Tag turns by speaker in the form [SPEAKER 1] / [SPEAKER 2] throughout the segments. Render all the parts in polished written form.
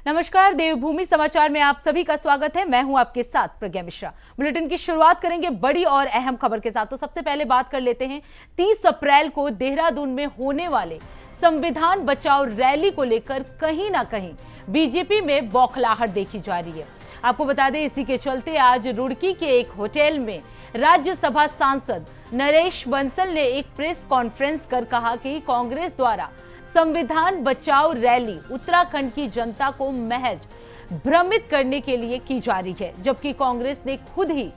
[SPEAKER 1] नमस्कार, देवभूमि समाचार में आप सभी का स्वागत है। मैं हूं आपके साथ प्रज्ञा मिश्रा। बुलेटिन की शुरुआत करेंगे बड़ी और अहम खबर के साथ। तो सबसे पहले बात कर लेते हैं 30 अप्रैल को देहरादून में होने वाले संविधान बचाओ रैली को लेकर कहीं ना कहीं बीजेपी में बौखलाहट देखी जा रही है। आपको बता दें, इसी के चलते आज रुड़की के एक होटल में राज्यसभा सांसद नरेश बंसल ने एक प्रेस कॉन्फ्रेंस कर कहा कि कांग्रेस द्वारा संविधान बचाओ रैली उत्तराखंड की जनता को महज भ्रमित करने के लिए की जा रही है, जबकि कांग्रेस ने खुद ही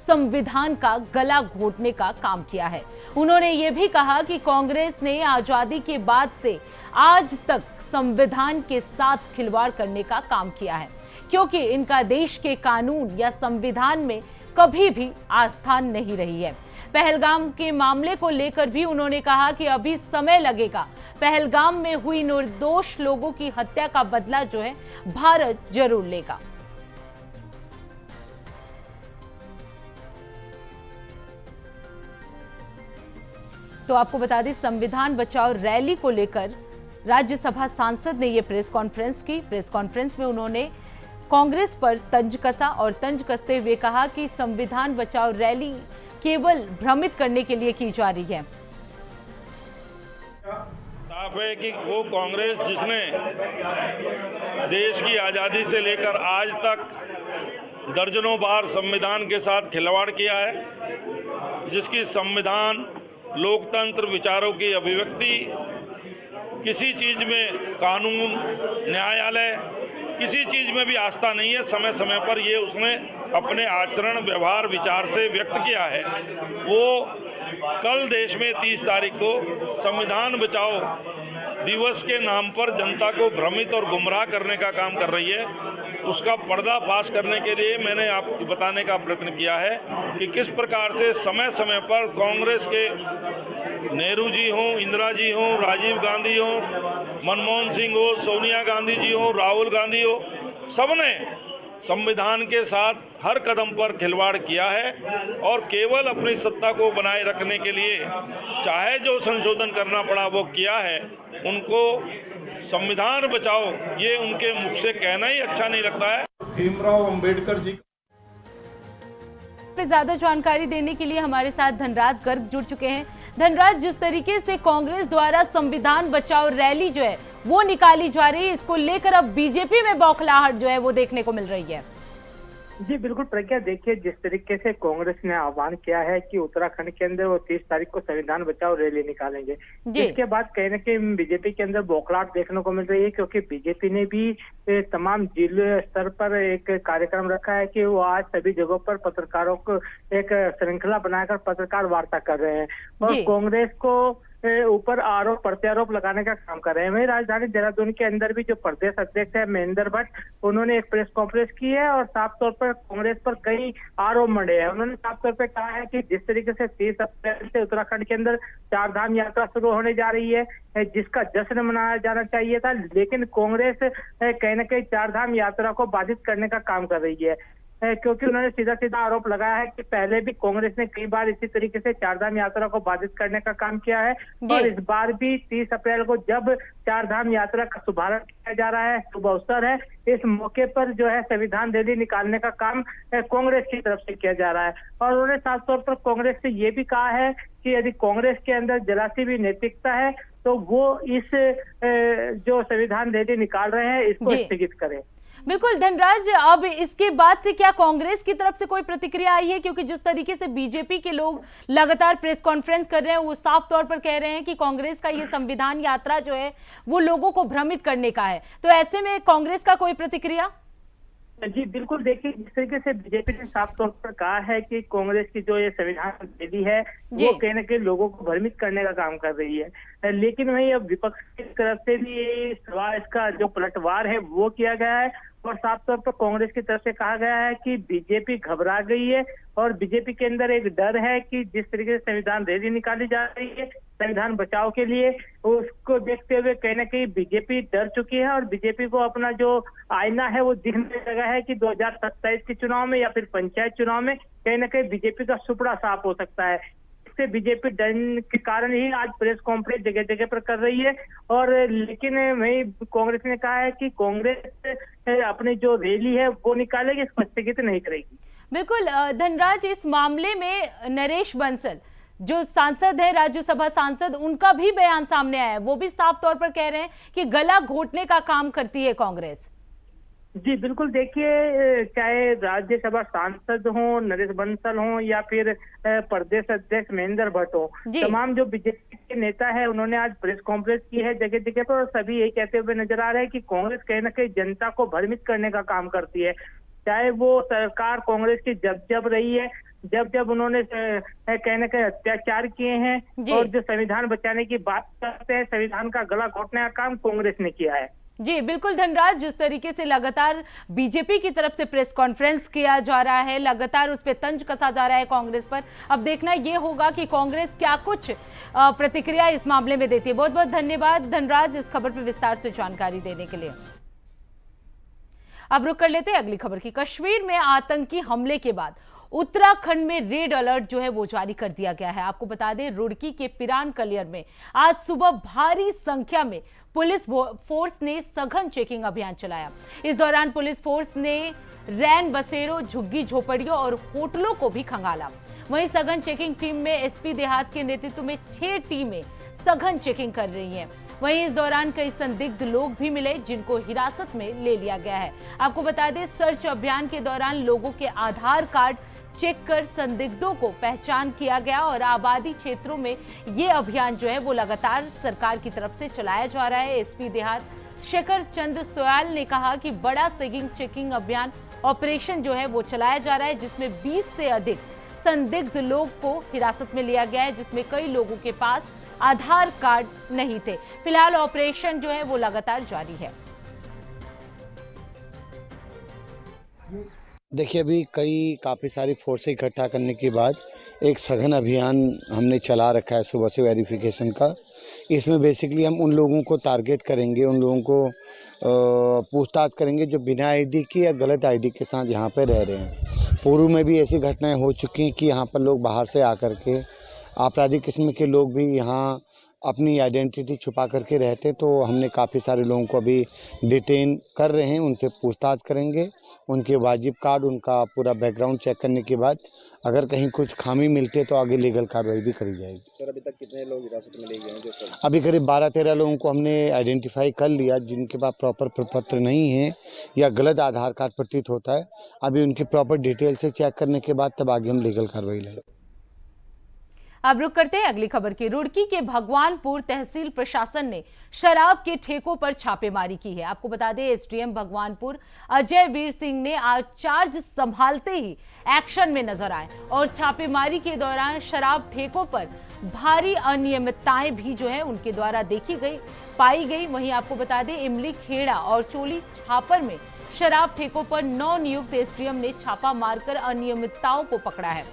[SPEAKER 1] संविधान का गला घोटने का काम किया है। उन्होंने ये भी कहा कि कांग्रेस ने आजादी के बाद से आज तक संविधान के साथ खिलवाड़ करने का काम किया है, क्योंकि इनका देश के कानून या संविधान में कभी भी आस्था नहीं रही है। पहलगाम के मामले को लेकर भी उन्होंने कहा कि अभी समय लगेगा। पहलगाम में हुई निर्दोष लोगों की हत्या का बदला जो है भारत जरूर लेगा। तो आपको बता दें, संविधान बचाओ रैली को लेकर राज्यसभा सांसद ने यह प्रेस कॉन्फ्रेंस की। प्रेस कॉन्फ्रेंस में उन्होंने कांग्रेस पर तंज कसा और तंज कसते हुए कहा कि संविधान बचाओ रैली केवल भ्रमित करने के लिए की जा रही है।
[SPEAKER 2] साफ है कि वो कांग्रेस जिसने देश की आज़ादी से लेकर आज तक दर्जनों बार संविधान के साथ खिलवाड़ किया है, जिसकी संविधान लोकतंत्र विचारों की अभिव्यक्ति, किसी चीज में कानून न्यायालय किसी चीज में भी आस्था नहीं है, समय समय पर ये उसने अपने आचरण व्यवहार विचार से व्यक्त किया है। वो कल देश में 30 तारीख को संविधान बचाओ दिवस के नाम पर जनता को भ्रमित और गुमराह करने का काम कर रही है। उसका पर्दाफाश करने के लिए मैंने आपको बताने का प्रयत्न किया है कि किस प्रकार से समय समय पर कांग्रेस के नेहरू जी हों, इंदिरा जी हों, राजीव गांधी हों, मनमोहन सिंह हो, सोनिया गांधी जी हो, राहुल गांधी हो, सबने संविधान के साथ हर कदम पर खिलवाड़ किया है और केवल अपनी सत्ता को बनाए रखने के लिए चाहे जो संशोधन करना पड़ा वो किया है। उनको संविधान बचाओ ये उनके मुख से कहना ही अच्छा नहीं लगता है।
[SPEAKER 3] भीमराव अंबेडकर जी
[SPEAKER 1] पे ज्यादा जानकारी देने के लिए हमारे साथ धनराज गर्ग जुड़ चुके हैं। धनराज, जिस तरीके से कांग्रेस द्वारा संविधान बचाओ रैली जो है वो निकाली जा रही है, इसको लेकर अब बीजेपी में बौखलाहट जो है वो देखने को मिल रही है।
[SPEAKER 4] जी बिल्कुल प्रज्ञा, देखिए जिस तरीके से कांग्रेस ने आह्वान किया है कि उत्तराखंड के अंदर वो 30 तारीख को संविधान बचाओ रैली निकालेंगे, जिसके बाद कहीं ना कहीं बीजेपी के अंदर बौखलाहट देखने को मिल रही है, क्योंकि बीजेपी ने भी तमाम जिले स्तर पर एक कार्यक्रम रखा है कि वो आज सभी जगहों पर पत्रकारों को एक श्रृंखला बनाकर पत्रकार वार्ता कर रहे हैं और कांग्रेस को ऊपर आरोप प्रत्यारोप लगाने का काम कर रहे हैं। वहीं राजधानी देहरादून के अंदर भी जो प्रदेश अध्यक्ष है महेंद्र भट्ट, उन्होंने एक प्रेस कॉन्फ्रेंस की है और साफ तौर पर कांग्रेस पर कई आरोप मंडे हैं। उन्होंने साफ तौर पर कहा है कि जिस तरीके से 30 अप्रैल से उत्तराखंड के अंदर 4 धाम यात्रा शुरू होने जा रही है, जिसका जश्न मनाया जाना चाहिए था, लेकिन कांग्रेस कहीं ना कहीं 4 धाम यात्रा को बाधित करने का काम कर रही है, क्योंकि उन्होंने सीधा सीधा आरोप लगाया है कि पहले भी कांग्रेस ने कई बार इसी तरीके से 4 धाम यात्रा को बाधित करने का काम किया है और इस बार भी 30 अप्रैल को जब 4 धाम यात्रा का शुभारंभ किया जा रहा है, शुभ अवसर है, इस मौके पर जो है संविधान रैली निकालने का काम कांग्रेस की तरफ से किया जा रहा है। और उन्होंने साफ तौर पर कांग्रेस से ये भी कहा है कि यदि कांग्रेस के अंदर जरा सी भी नैतिकता है तो वो इस जो संविधान रैली निकाल रहे हैं इसको स्थगित करें।
[SPEAKER 1] बिल्कुल धनराज, अब इसके बाद से क्या कांग्रेस की तरफ से कोई प्रतिक्रिया आई है? क्योंकि जिस तरीके से बीजेपी के लोग लगातार प्रेस कॉन्फ्रेंस कर रहे हैं, वो साफ तौर पर कह रहे हैं कि कांग्रेस का ये संविधान यात्रा जो है वो लोगों को भ्रमित करने का है। तो ऐसे में कांग्रेस का कोई प्रतिक्रिया?
[SPEAKER 4] जी बिल्कुल, देखिए जिस तरीके से बीजेपी ने साफ तौर पर कहा है कि कांग्रेस की जो ये संविधान रैली है वो कहीं ना कहीं लोगों को भ्रमित करने का काम कर रही है, लेकिन वही अब विपक्ष की तरफ से भी इसका जो पलटवार है वो किया गया है और साफ तौर पर कांग्रेस की तरफ से कहा गया है कि बीजेपी घबरा गई है और बीजेपी के अंदर एक डर है कि जिस तरीके से संविधान रैली निकाली जा रही है संविधान बचाओ के लिए, उसको देखते हुए कहीं ना कहीं बीजेपी डर चुकी है और बीजेपी को अपना जो आईना है वो दिखने लगा है कि 2027 के चुनाव में या फिर पंचायत चुनाव में कहीं ना कहीं बीजेपी का सुपड़ा साफ हो सकता है। जिससे बीजेपी डर के कारण ही आज प्रेस कॉन्फ्रेंस जगह जगह पर कर रही है। और लेकिन वही कांग्रेस ने कहा है कि कांग्रेस अपनी जो रैली है वो निकालेगी, इसको स्थगित नहीं करेगी।
[SPEAKER 1] बिल्कुल धनराज, इस मामले में नरेश बंसल जो सांसद है, राज्यसभा सांसद, उनका भी बयान सामने आया है। वो भी साफ तौर पर कह रहे हैं कि गला घोटने का काम करती है कांग्रेस।
[SPEAKER 4] जी बिल्कुल, देखिए चाहे राज्यसभा सांसद हो, नरेश बंसल हो या फिर प्रदेश अध्यक्ष महेंद्र भट्ट हो, तमाम जो बीजेपी के नेता है उन्होंने आज प्रेस कॉन्फ्रेंस की है जगह जगह पर। और सभी यही कहते हुए नजर आ रहे हैं कि कांग्रेस कहीं ना कहीं जनता को भ्रमित करने का काम करती है। चाहे वो सरकार कांग्रेस की जब रही है, जब उन्होंने कहीं ना कहीं अत्याचार किए हैं और जो संविधान बचाने की बात करते हैं, संविधान का गला घोटने का काम कांग्रेस ने किया है।
[SPEAKER 1] जी बिल्कुल धनराज, जिस तरीके से लगातार बीजेपी की तरफ से प्रेस कॉन्फ्रेंस किया जा रहा है, लगातार उस पर तंज कसा जा रहा है कांग्रेस पर। अब देखना ये होगा कि कांग्रेस क्या कुछ प्रतिक्रिया इस मामले में देती है। बहुत बहुत धन्यवाद धनराज इस खबर पर विस्तार से जानकारी देने के लिए। अब रुक कर लेते हैं अगली खबर की। कश्मीर में आतंकी हमले के बाद उत्तराखंड में रेड अलर्ट जो है वो जारी कर दिया गया है। आपको बता दें, रुड़की के पिरान कलियर में आज सुबह भारी संख्या में पुलिस फोर्स ने सघन चेकिंग अभियान चलाया। इस दौरान पुलिस फोर्स ने रैन बसेरों, झुग्गी झोपड़ियों और होटलों को भी खंगाला। वहीं सघन चेकिंग टीम में एसपी देहात के नेतृत्व में 6 टीमें सघन चेकिंग कर रही हैं। वहीं इस दौरान कई संदिग्ध लोग भी मिले जिनको हिरासत में ले लिया गया है। आपको बता दें, सर्च अभियान के दौरान लोगों के आधार कार्ड चेक कर संदिग्धों को पहचान किया गया और आबादी क्षेत्रों में ये अभियान जो है वो लगातार सरकार की तरफ से चलाया जा रहा है। एसपी देहात शेखर चंद्र सोयाल ने कहा कि बड़ा सघन चेकिंग अभियान ऑपरेशन जो है वो चलाया जा रहा है, जिसमें 20 से अधिक संदिग्ध लोग को हिरासत में लिया गया है, जिसमें कई लोगों के पास आधार कार्ड नहीं थे। फिलहाल ऑपरेशन जो है वो लगातार जारी है।
[SPEAKER 3] देखिए, अभी काफ़ी सारी फोर्स इकट्ठा करने के बाद एक सघन अभियान हमने चला रखा है सुबह से वेरिफिकेशन का। इसमें बेसिकली हम उन लोगों को टारगेट करेंगे, उन लोगों को पूछताछ करेंगे जो बिना आईडी के या गलत आईडी के साथ यहाँ पे रह रहे हैं। पूर्व में भी ऐसी घटनाएं हो चुकी हैं कि यहाँ पर लोग बाहर से आकर के आपराधिक किस्म के लोग भी यहाँ अपनी आइडेंटिटी छुपा करके रहते, तो हमने काफ़ी सारे लोगों को अभी डिटेन कर रहे हैं। उनसे पूछताछ करेंगे, उनके वाजिब कार्ड, उनका पूरा बैकग्राउंड चेक करने के बाद अगर कहीं कुछ खामी मिलती तो आगे लीगल कार्रवाई भी करी जाएगी। सर, अभी तक कितने लोग हिरासत में लिए गए हैं? अभी करीब 12-13 लोगों को हमने आइडेंटिफाई कर लिया जिनके पास प्रॉपर प्रपत्र नहीं है या गलत आधार कार्ड प्रतीत होता है। अभी उनकी प्रॉपर डिटेल से चेक करने के बाद तब आगे हम लीगल कार्रवाई लेंगे।
[SPEAKER 1] अब रुक करते हैं अगली खबर की। रुड़की के भगवानपुर तहसील प्रशासन ने शराब के ठेकों पर छापेमारी की है। आपको बता दें, एसडीएम भगवानपुर अजय वीर सिंह ने आज चार्ज संभालते ही एक्शन में नजर आए और छापेमारी के दौरान शराब ठेकों पर भारी अनियमितताएं भी जो है उनके द्वारा पाई गई। वहीं आपको बता दें, इमली खेड़ा और चोली छापर में शराब ठेकों पर नवनियुक्त एसडीएम ने छापा मारकर अनियमितताओं को पकड़ा है।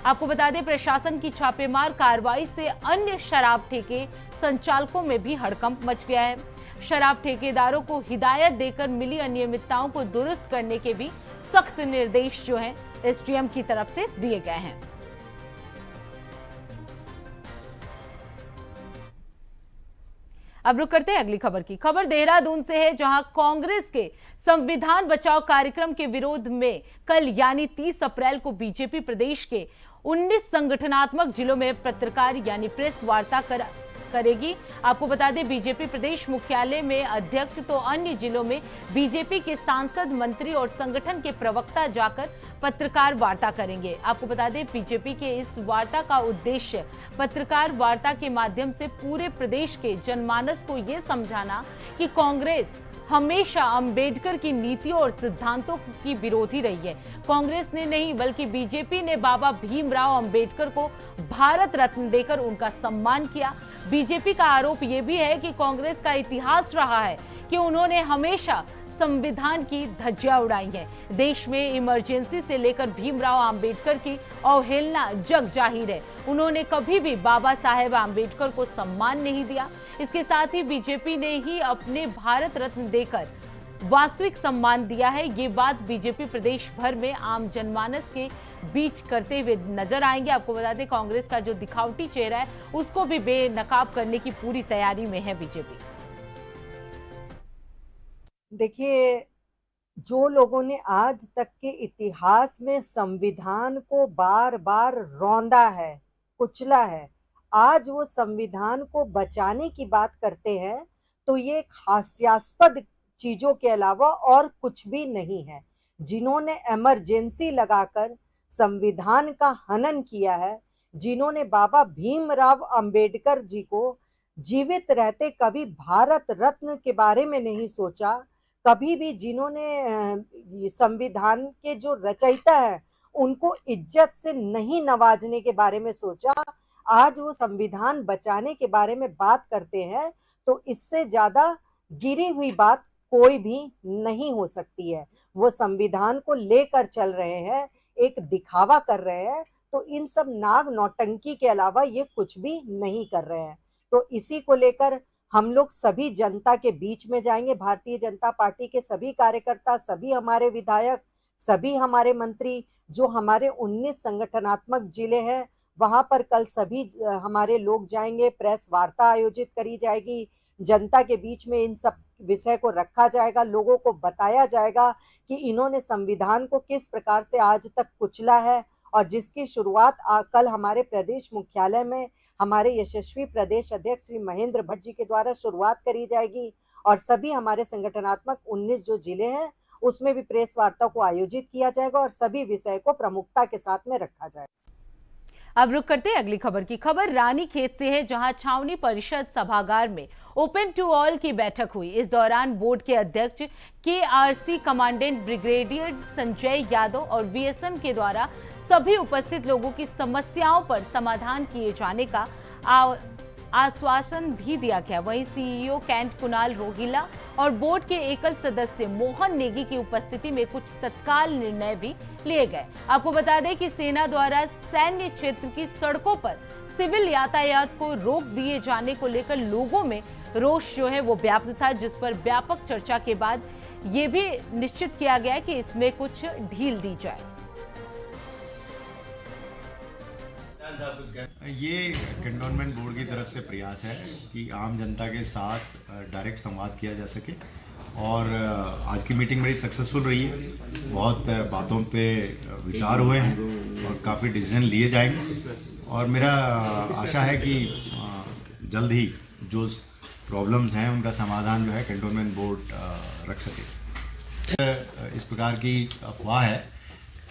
[SPEAKER 1] आपको बता दें, प्रशासन की छापेमार कार्रवाई से अन्य शराब ठेके संचालकों में भी हड़कंप मच गया है। शराब ठेकेदारों को हिदायत देकर मिली अनियमितताओं को दुरुस्त करने के भी सख्त निर्देश जो हैं एसडीएम की तरफ से दिए गए हैं। अब रुक करते हैं अगली खबर की। खबर देहरादून से है, जहां कांग्रेस के संविधान बचाओ कार्यक्रम के विरोध में कल यानी 30 अप्रैल को बीजेपी प्रदेश के 19 संगठनात्मक जिलों में पत्रकार यानी प्रेस वार्ता करेगी। आपको बता दें, बीजेपी प्रदेश मुख्यालय में अध्यक्ष तो अन्य जिलों में बीजेपी के सांसद, मंत्री और संगठन के प्रवक्ता जाकर पत्रकार वार्ता करेंगे। आपको बता दें, बीजेपी के इस वार्ता का उद्देश्य पत्रकार वार्ता के माध्यम से पूरे प्रदेश के जनमानस को यह समझाना कि कांग्रेस हमेशा अंबेडकर की नीतियों और सिद्धांतों की विरोधी रही है। कांग्रेस ने नहीं बल्कि बीजेपी ने बाबा भीमराव अंबेडकर को भारत रत्न देकर उनका सम्मान किया। बीजेपी का आरोप यह भी है कि कांग्रेस का इतिहास रहा है कि उन्होंने हमेशा संविधान की धज्जियां उड़ाई है। देश में इमरजेंसी से लेकर भीमराव अंबेडकर की अवहेलना जग जाहिर है। उन्होंने कभी भी बाबा साहेब अंबेडकर को सम्मान नहीं दिया। इसके साथ ही बीजेपी ने ही अपने भारत रत्न देकर वास्तविक सम्मान दिया है। ये बात बीजेपी प्रदेश भर में आम जनमानस के बीच करते हुए नजर आएंगे। आपको बता दें कांग्रेस का जो दिखावटी चेहरा है उसको भी बेनकाब करने की पूरी तैयारी में है बीजेपी।
[SPEAKER 5] देखिए, जो लोगों ने आज तक के इतिहास में संविधान को बार बार रौंदा है, कुचला है, आज वो संविधान को बचाने की बात करते हैं तो ये एक हास्यास्पद चीजों के अलावा और कुछ भी नहीं है। जिन्होंने इमरजेंसी लगाकर संविधान का हनन किया है, जिन्होंने बाबा भीमराव अंबेडकर जी को जीवित रहते कभी भारत रत्न के बारे में नहीं सोचा, कभी भी जिन्होंने संविधान के जो रचयिता है उनको इज्जत से नहीं नवाजने के बारे में सोचा, आज वो संविधान बचाने के बारे में बात करते हैं तो इससे ज्यादा गिरी हुई बात कोई भी नहीं हो सकती है। वो संविधान को लेकर चल रहे हैं, एक दिखावा कर रहे हैं, तो इन सब नाग नौटंकी के अलावा ये कुछ भी नहीं कर रहे हैं। तो इसी को लेकर हम लोग सभी जनता के बीच में जाएंगे। भारतीय जनता पार्टी के सभी कार्यकर्ता, सभी हमारे विधायक, सभी हमारे मंत्री, जो हमारे 19 संगठनात्मक जिले हैं वहां पर कल सभी हमारे लोग जाएंगे। प्रेस वार्ता आयोजित करी जाएगी, जनता के बीच में इन सब विषय को रखा जाएगा, लोगों को बताया जाएगा कि इन्होंने संविधान को किस प्रकार से आज तक कुचला है और जिसकी शुरुआत कल हमारे प्रदेश मुख्यालय में हमारे यशस्वी प्रदेश अध्यक्ष श्री महेंद्र भट्ट जी के द्वारा शुरुआत करी जाएगी। और सभी हमारे संगठनात्मक 19 जो जिले हैं उसमें भी प्रेस वार्ता को आयोजित किया जाएगा और सभी विषय को प्रमुखता के साथ में रखा जाएगा।
[SPEAKER 1] अब रुक करते हैं अगली खबर की। खबर रानीखेत से है, जहां छावनी परिषद सभागार में ओपन टू ऑल की बैठक हुई। इस दौरान बोर्ड के अध्यक्ष KRC commandant brigadier Sanjay Yadav और VSM के द्वारा सभी उपस्थित लोगों की समस्याओं पर समाधान किए जाने का आश्वासन भी दिया गया। वहीं CEO कैंट कुणाल रोहिला और बोर्ड के एकल सदस्य मोहन नेगी की उपस्थिति में कुछ तत्काल निर्णय भी लिए गए। आपको बता दें कि सेना द्वारा सैन्य क्षेत्र की सड़कों पर सिविल यातायात को रोक दिए जाने को लेकर लोगों में रोष जो है वो व्याप्त था, जिस पर व्यापक चर्चा के बाद ये भी निश्चित किया गया कि इसमें कुछ ढील दी जाए।
[SPEAKER 6] ये कैंटोनमेंट बोर्ड की तरफ से प्रयास है कि आम जनता के साथ डायरेक्ट संवाद किया जा सके और आज की मीटिंग बड़ी सक्सेसफुल रही है। बहुत बातों पे विचार हुए हैं और काफ़ी डिसीजन लिए जाएंगे और मेरा आशा है कि जल्द ही जो प्रॉब्लम्स हैं उनका समाधान जो है कैंटोनमेंट बोर्ड रख सके। इस प्रकार की अफवाह है,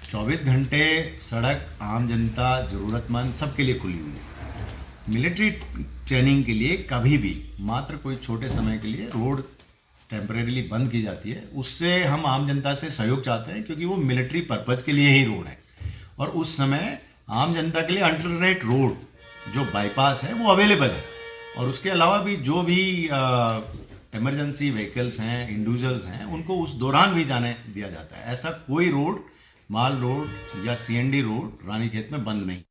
[SPEAKER 6] 24 घंटे सड़क आम जनता ज़रूरतमंद सबके लिए खुली हुई है। मिलिट्री ट्रेनिंग के लिए कभी भी मात्र कोई छोटे समय के लिए रोड टेम्परेरीली बंद की जाती है, उससे हम आम जनता से सहयोग चाहते हैं क्योंकि वो मिलिट्री पर्पज़ के लिए ही रोड है और उस समय आम जनता के लिए अल्टरनेट रोड जो बाईपास है वो अवेलेबल है और उसके अलावा भी जो भी इमरजेंसी व्हीकल्स हैं, इंडिविजुअल्स हैं, उनको उस दौरान भी जाने दिया जाता है। ऐसा कोई रोड, माल रोड या CND रोड रानीखेत में बंद नहीं।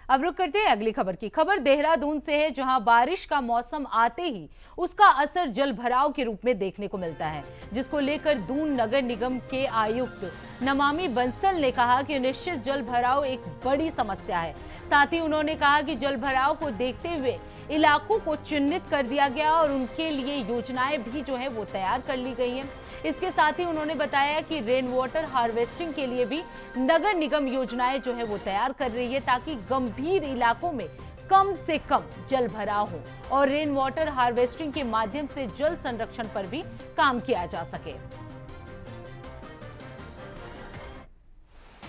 [SPEAKER 1] अब रुक करते हैं अगली खबर की। खबर देहरादून से है, जहां बारिश का मौसम आते ही उसका असर जल भराव के रूप में देखने को मिलता है, जिसको लेकर दून नगर निगम के आयुक्त नमामि बंसल ने कहा कि निश्चित जल भराव एक बड़ी समस्या है। साथ ही उन्होंने कहा कि जल भराव को देखते हुए इलाकों को चिन्हित कर दिया गया और उनके लिए योजनाएं भी जो है वो तैयार कर ली गई हैं। इसके साथ ही उन्होंने बताया कि रेन वाटर हार्वेस्टिंग के लिए भी नगर निगम योजनाएं जो है वो तैयार कर रही है ताकि गंभीर इलाकों में कम से कम जल भराव हो और रेन वाटर हार्वेस्टिंग के माध्यम से जल संरक्षण पर भी काम किया जा सके।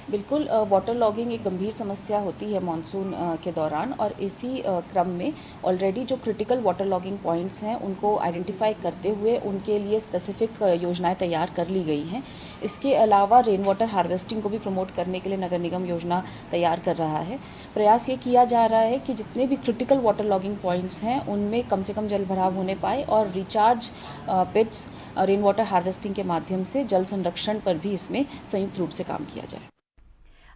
[SPEAKER 7] बिल्कुल, वाटर लॉगिंग एक गंभीर समस्या होती है मानसून के दौरान और इसी क्रम में ऑलरेडी जो क्रिटिकल वाटर लॉगिंग पॉइंट्स हैं उनको आइडेंटिफाई करते हुए उनके लिए स्पेसिफिक योजनाएं तैयार कर ली गई हैं। इसके अलावा रेन वाटर हार्वेस्टिंग को भी प्रमोट करने के लिए नगर निगम योजना तैयार कर रहा है। प्रयास ये किया जा रहा है कि जितने भी क्रिटिकल वाटर लॉगिंग पॉइंट्स हैं उनमें कम से कम जल भराव होने पाए और रिचार्ज पिट्स रेन वाटर हार्वेस्टिंग के माध्यम से जल संरक्षण पर भी इसमें संयुक्त रूप से काम किया जाए।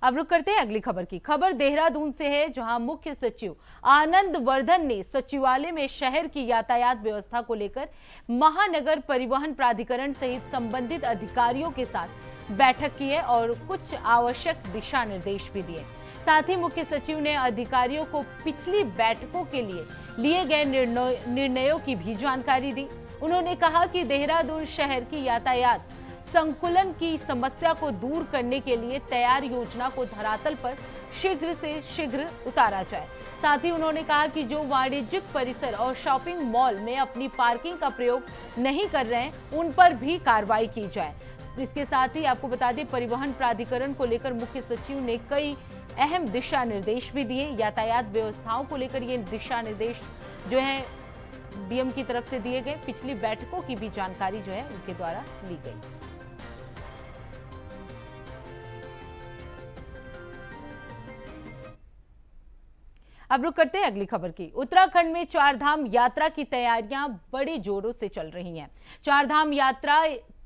[SPEAKER 1] अब रुक करते हैं अगली खबर की। खबर देहरादून से है, जहां मुख्य सचिव आनंद वर्धन ने सचिवालय में शहर की यातायात व्यवस्था को लेकर महानगर परिवहन प्राधिकरण सहित संबंधित अधिकारियों के साथ बैठक की है और कुछ आवश्यक दिशा निर्देश भी दिए। साथ ही मुख्य सचिव ने अधिकारियों को पिछली बैठकों के लिए गए निर्णयों की भी जानकारी दी। उन्होंने कहा कि देहरादून शहर की यातायात संकुलन की समस्या को दूर करने के लिए तैयार योजना को धरातल पर शीघ्र से शीघ्र उतारा जाए। साथ ही उन्होंने कहा कि जो वाणिज्यिक परिसर और शॉपिंग मॉल में अपनी पार्किंग का प्रयोग नहीं कर रहे हैं, उन पर भी कार्रवाई की जाए। इसके साथ ही आपको बता दें, परिवहन प्राधिकरण को लेकर मुख्य सचिव ने कई अहम दिशा निर्देश भी दिए। यातायात व्यवस्थाओं को लेकर ये दिशा निर्देश जो है डीएम की तरफ से दिए गए। पिछली बैठकों की भी जानकारी जो है उनके द्वारा ली गई। अब रुक करते हैं अगली खबर की। उत्तराखंड में चारधाम यात्रा की तैयारियां बड़े जोरों से चल रही हैं। चारधाम यात्रा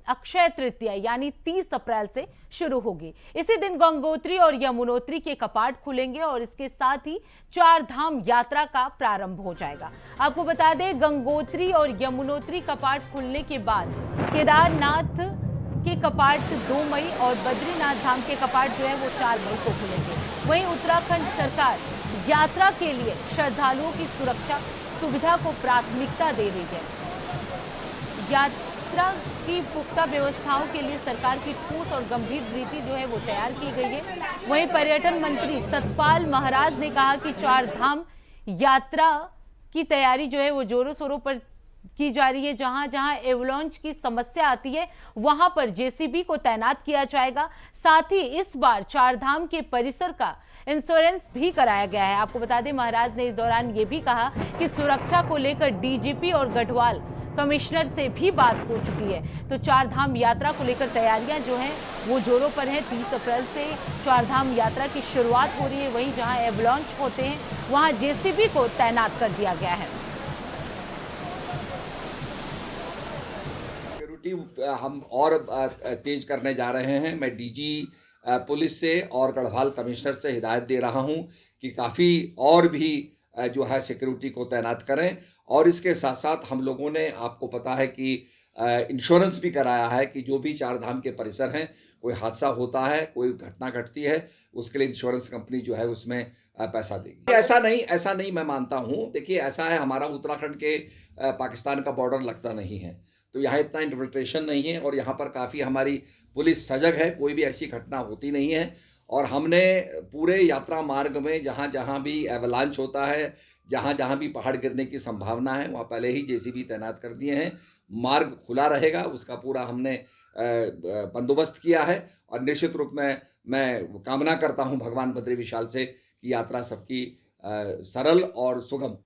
[SPEAKER 1] अक्षय तृतीया यानी 30 अप्रैल से शुरू होगी। इसी दिन गंगोत्री और यमुनोत्री के कपाट खुलेंगे और इसके साथ ही चारधाम यात्रा का प्रारंभ हो जाएगा। आपको बता दें, गंगोत्री और यमुनोत्री कपाट खुलने के बाद केदारनाथ के कपाट 2 मई और बद्रीनाथ धाम के कपाट जो है वो 4 मई को खुलेंगे। वहीं उत्तराखंड सरकार यात्रा के लिए श्रद्धालुओं की सुरक्षा सुविधा को प्राथमिकता दे रही है। यात्रा की पुख्ता व्यवस्थाओं के लिए सरकार की ठोस और गंभीर नीति जो है वो तैयार की गई है। वहीं पर्यटन मंत्री सतपाल महाराज ने कहा कि चारधाम यात्रा की तैयारी जो है वो जोरों शोरों पर की जा रही है। जहां जहां एवलांच की समस्या आती है वहां पर जेसीबी को तैनात किया जाएगा। साथ ही इस बार चारधाम के परिसर का इंश्योरेंस भी कराया गया है। आपको बता दें, महाराज ने इस दौरान ये भी कहा कि सुरक्षा को लेकर डीजीपी और गढ़वाल कमिश्नर से भी बात हो चुकी है। तो चारधाम यात्रा को लेकर तैयारियां जो हैं वो जोरों पर हैं। 30 अप्रैल से चारधाम यात्रा की शुरुआत हो रही है। वहीं जहां एवलांच होते हैं वहां जेसीबी को तैनात कर दिया गया है।
[SPEAKER 8] हम और तेज करने जा रहे हैं। मैं डीजी पुलिस से और गढ़वाल कमिश्नर से हिदायत दे रहा हूं कि काफ़ी और भी जो है सिक्योरिटी को तैनात करें। और इसके साथ साथ हम लोगों ने, आपको पता है कि इंश्योरेंस भी कराया है कि जो भी चारधाम के परिसर हैं, कोई हादसा होता है, कोई घटना घटती है, उसके लिए इंश्योरेंस कंपनी जो है उसमें पैसा देगी। ऐसा नहीं मैं मानता हूँ। देखिए, ऐसा है, हमारा उत्तराखंड के पाकिस्तान का बॉर्डर लगता नहीं है, तो यहाँ इतना इंटरप्रिटेशन नहीं है और यहाँ पर काफ़ी हमारी पुलिस सजग है, कोई भी ऐसी घटना होती नहीं है। और हमने पूरे यात्रा मार्ग में जहाँ जहाँ भी एवलांच होता है, जहाँ जहाँ भी पहाड़ गिरने की संभावना है, वहाँ पहले ही जेसीबी तैनात कर दिए हैं। मार्ग खुला रहेगा, उसका पूरा हमने बंदोबस्त किया है। और निश्चित रूप में मैं कामना करता हूँ भगवान बद्री विशाल से कि यात्रा सबकी सरल और सुगम।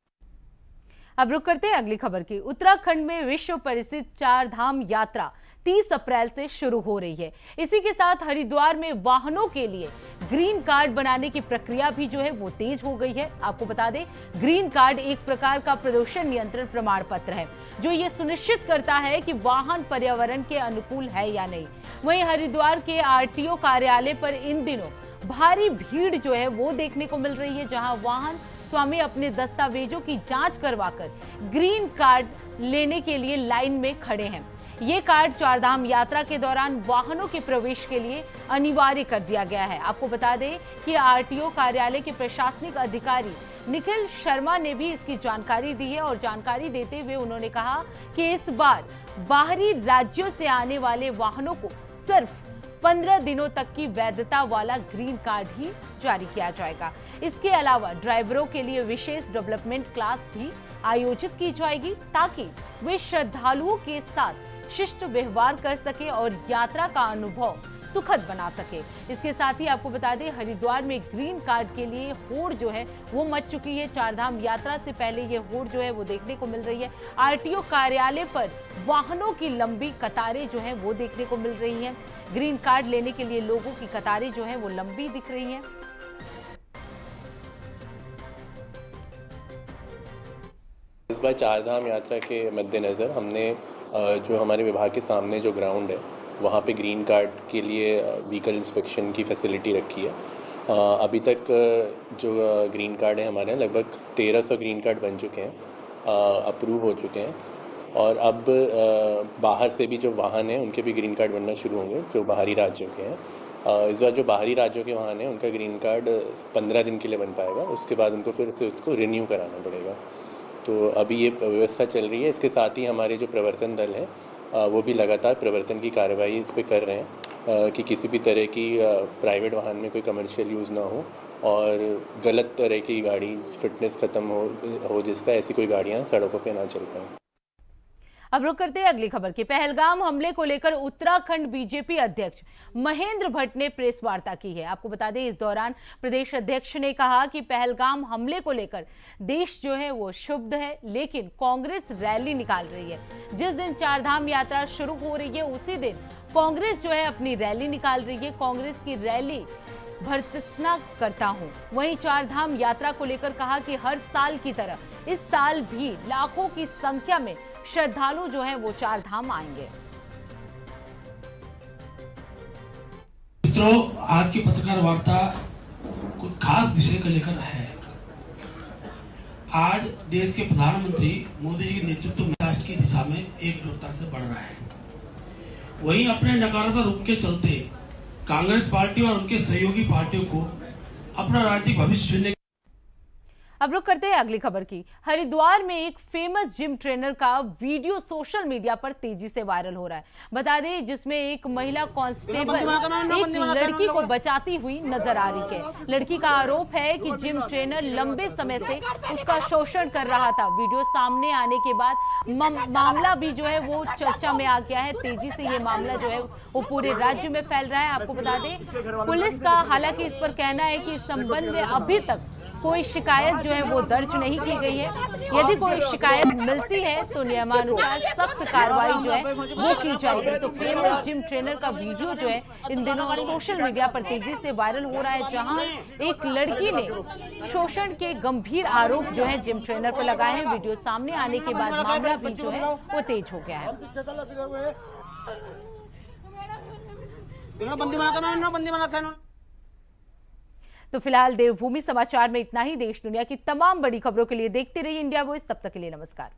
[SPEAKER 1] अब रुक करते हैं अगली खबर की। उत्तराखंड में विश्व प्रसिद्ध चारधाम यात्रा 30 अप्रैल से शुरू हो रही है। इसी के साथ हरिद्वार में वाहनों के लिए ग्रीन कार्ड बनाने की प्रक्रिया भी जो है वो तेज हो गई है। आपको बता दें, ग्रीन कार्ड एक प्रकार का प्रदूषण नियंत्रण प्रमाण पत्र है जो ये सुनिश्चित करता है कि वाहन पर्यावरण के अनुकूल है या नहीं। वहीं हरिद्वार के आरटीओ कार्यालय पर इन दिनों भारी भीड़ जो है वो देखने को मिल रही है, जहां वाहन स्वामी अपने दस्तावेजों की जांच करवाकर ग्रीन कार्ड लेने के लिए लाइन में खड़े हैं। ये कार्ड चारधाम यात्रा के दौरान वाहनों के प्रवेश के लिए अनिवार्य कर दिया गया है। आपको बता दें कि आरटीओ कार्यालय के प्रशासनिक अधिकारी निखिल शर्मा ने भी इसकी जानकारी दी है और जानकारी देते हुए उन्होंने कहा कि इस बार बाहरी राज्यों से आने वाले वाहनों को सिर्फ 15 दिनों तक की वैधता वाला ग्रीन कार्ड ही जारी किया जाएगा। इसके अलावा ड्राइवरों के लिए विशेष डेवलपमेंट क्लास भी आयोजित की जाएगी ताकि वे श्रद्धालुओं के साथ शिष्ट व्यवहार कर सके और यात्रा का अनुभव सुखद बना सके। इसके साथ ही आपको बता दें, हरिद्वार में ग्रीन कार्ड के लिए होड़ जो है वो मच चुकी है। चारधाम यात्रा से पहले ये होड़ जो है वो देखने को मिल रही है। आरटीओ कार्यालय पर वाहनों की लंबी कतारें जो है वो देखने को मिल रही हैं। ग्रीन कार्ड लेने के लिए लोगों की कतारें जो है वो लंबी दिख रही हैं।
[SPEAKER 9] इस बार चारधाम यात्रा के मद्देनज़र हमने जो हमारे विभाग के सामने जो ग्राउंड है वहाँ पे ग्रीन कार्ड के लिए व्हीकल इंस्पेक्शन की फैसिलिटी रखी है। अभी तक जो ग्रीन कार्ड है हमारे यहाँ लगभग 1300 ग्रीन कार्ड बन चुके हैं, अप्रूव हो चुके हैं और अब बाहर से भी जो वाहन हैं उनके भी ग्रीन कार्ड बनना शुरू होंगे जो बाहरी राज्यों के हैं। इस बार जो बाहरी राज्यों के वाहन हैं उनका ग्रीन कार्ड 15 दिन के लिए बन पाएगा, उसके बाद उनको फिर से उसको रिन्यू कराना पड़ेगा। तो अभी ये व्यवस्था चल रही है। इसके साथ ही हमारे जो प्रवर्तन दल हैं वो भी लगातार प्रवर्तन की कार्रवाई इस पर कर रहे हैं कि किसी भी तरह की प्राइवेट वाहन में कोई कमर्शियल यूज़ ना हो और गलत तरह की गाड़ी फिटनेस ख़त्म हो जिसका ऐसी कोई गाड़ियाँ सड़कों पे ना चल पाएँ।
[SPEAKER 1] अब रुक करते हैं अगली खबर की। पहलगाम हमले को लेकर उत्तराखंड बीजेपी अध्यक्ष महेंद्र भट्ट ने प्रेस वार्ता की है। आपको बता दें, इस दौरान प्रदेश अध्यक्ष ने कहा कि पहलगाम हमले को लेकर देश जो है वो क्षुब्ध है, लेकिन कांग्रेस रैली निकाल रही है। जिस दिन चारधाम यात्रा शुरू हो रही है उसी दिन कांग्रेस जो है अपनी रैली निकाल रही है। कांग्रेस की रैली भर्त्सना करता हूं। वहीं चारधाम यात्रा को लेकर कहा कि हर साल की तरह इस साल भी लाखों की संख्या में श्रद्धालु जो है वो चारधाम आएंगे।
[SPEAKER 10] मित्रों, आज की पत्रकार वार्ता कुछ खास विषय को लेकर है। आज देश के प्रधानमंत्री मोदी जी के नेतृत्व में राष्ट्र की दिशा में एकजुटता से बढ़ रहा है। वहीं अपने नकारात्मक रुख के चलते कांग्रेस पार्टी और उनके सहयोगी पार्टियों को अपना राजनीतिक भविष्य चुनने।
[SPEAKER 1] अब रुक करते हैं अगली खबर की। हरिद्वार में एक फेमस जिम ट्रेनर का वीडियो सोशल मीडिया पर तेजी से वायरल हो रहा है। बता दें, जिसमें एक महिला कांस्टेबल एक लड़की को बचाती हुई नजर आ रही है। लड़की का आरोप है कि जिम ट्रेनर लंबे समय से उसका शोषण कर रहा था। वीडियो सामने आने के बाद मामला भी जो है वो चर्चा में आ गया है। तेजी से ये मामला जो है वो पूरे राज्य में फैल रहा है। आपको बता दें, पुलिस का हालांकि इस पर कहना है कि इस संबंध में अभी तक कोई शिकायत जो है वो दर्ज नहीं की गई है। यदि कोई शिकायत मिलती है तो नियमानुसार सख्त कार्रवाई जो है वो की जाएगी। तो फेमस जिम ट्रेनर का वीडियो जो है इन दिनों सोशल मीडिया पर तेजी से वायरल हो रहा है, जहां एक लड़की ने शोषण के गंभीर आरोप जो है जिम ट्रेनर पर लगाए हैं। वीडियो सामने आने के बाद मामला भी जो है वो तेज हो गया है। तो फिलहाल देवभूमि समाचार में इतना ही। देश दुनिया की तमाम बड़ी खबरों के लिए देखते रहिए इंडिया वॉइस। तब तक के लिए नमस्कार।